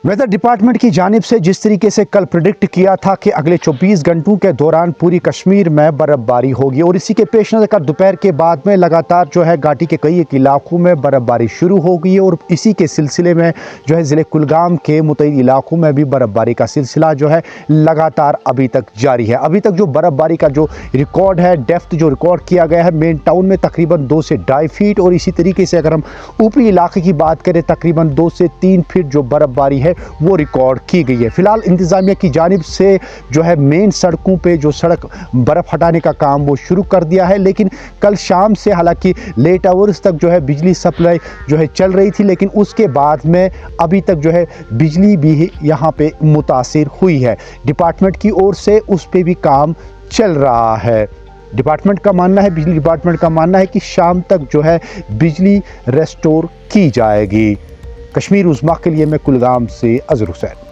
Weather department की जानिब से जिस तरीके से कल प्रिडिक्ट किया था कि अगले 24 घंटों के दौरान पूरी कश्मीर में बर्फ़बारी होगी और इसी के पेश नज़र कर दोपहर के बाद में लगातार जो है घाटी के कई एक इलाकों में बर्फ़बारी शुरू हो गई है और इसी के सिलसिले में जो है ज़िले कुलगाम के मुतअद्दिद इलाकों में भी बर्फ़बारी का सिलसिला जो है लगातार अभी तक जारी है। अभी तक जो बर्फ़बारी का जो रिकॉर्ड है, डेप्थ जो रिकॉर्ड किया गया है मेन टाउन में तकरीबन 2 से 2.5 फीट और इसी तरीके से अगर हम ऊपरी इलाके की बात करें तकरीबन 2 से 3 फीट जो बर्फ़बारी है वो रिकॉर्ड की गई है। फिलहाल इंतजामिया की जानिब से जो है मेन सड़कों पे जो सड़क बर्फ़ हटाने का काम वो शुरू कर दिया है, लेकिन कल शाम से हालांकि लेट आवर्स तक जो है बिजली सप्लाई जो है चल रही थी, लेकिन उसके बाद में अभी तक जो है बिजली भी यहाँ पे मुतासिर हुई है। डिपार्टमेंट की ओर से उस पर भी काम चल रहा है। डिपार्टमेंट का मानना है, बिजली डिपार्टमेंट का मानना है कि शाम तक जो है बिजली रेस्टोर की जाएगी। कश्मीर उज़्मा के लिए मैं कुलगाम से अज़हर हुसैन।